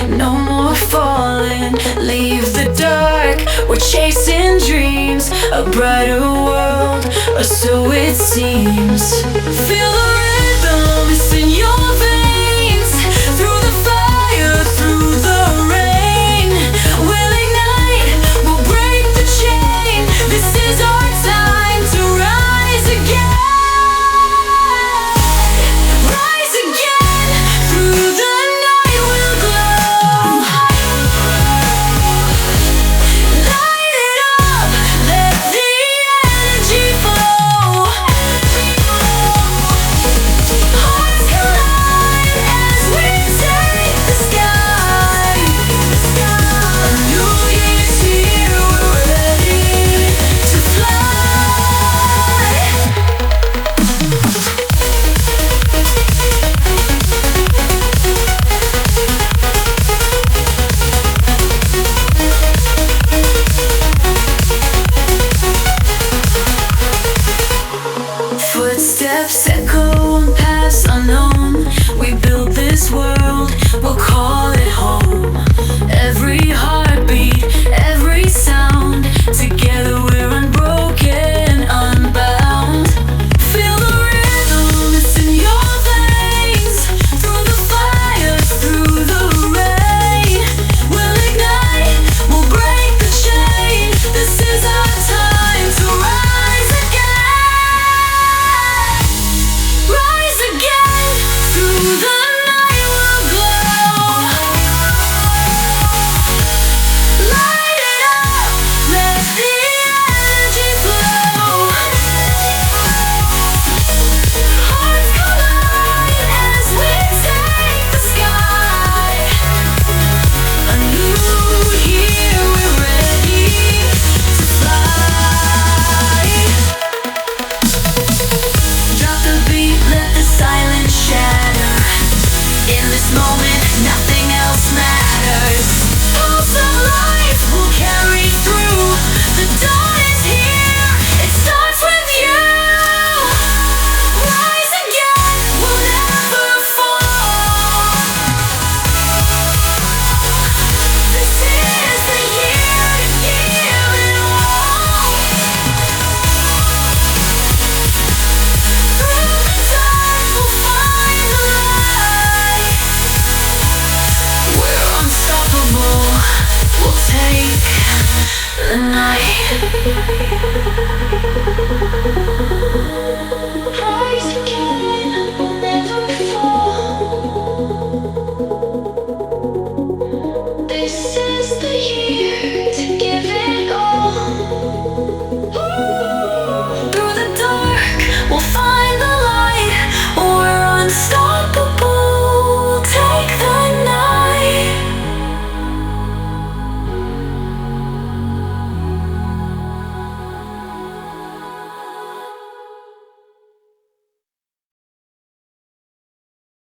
no more falling. Leave the dark, we're chasing dreams, a brighter world, or so it seems. Feel the rhythm, it's in your veins. Through the fire, through the rain, we'll ignite, we'll break the chain. This is our time to rise again. Rise again, through the night we'll glow. Light it up, let the energy flow. Hearts collide as we take the sky. A new year's here, we're ready to fly. Footsteps echo on paths unknown. We build this world, we'll call it home. Every heartbeat, every sound, together we're unbroken, unbound. Feel the rhythm, it's in your veins. Through the fire, through the rain, we'll ignite, we'll break the chain. This is our time to rise again. Rise again, through the night we'll glow. Light it up, let the energy flow. Hearts collide as we take the sky. A new year, we're ready to fly. Drop the beat, let the silence shatter. In this moment, nothing else matters. Pulse of life will carry through. The dawn is here, it starts with you. Rise again, we'll never fall. This is the year to give it all. Through the dark, we'll find the light. We're unstoppable, we'll take the night.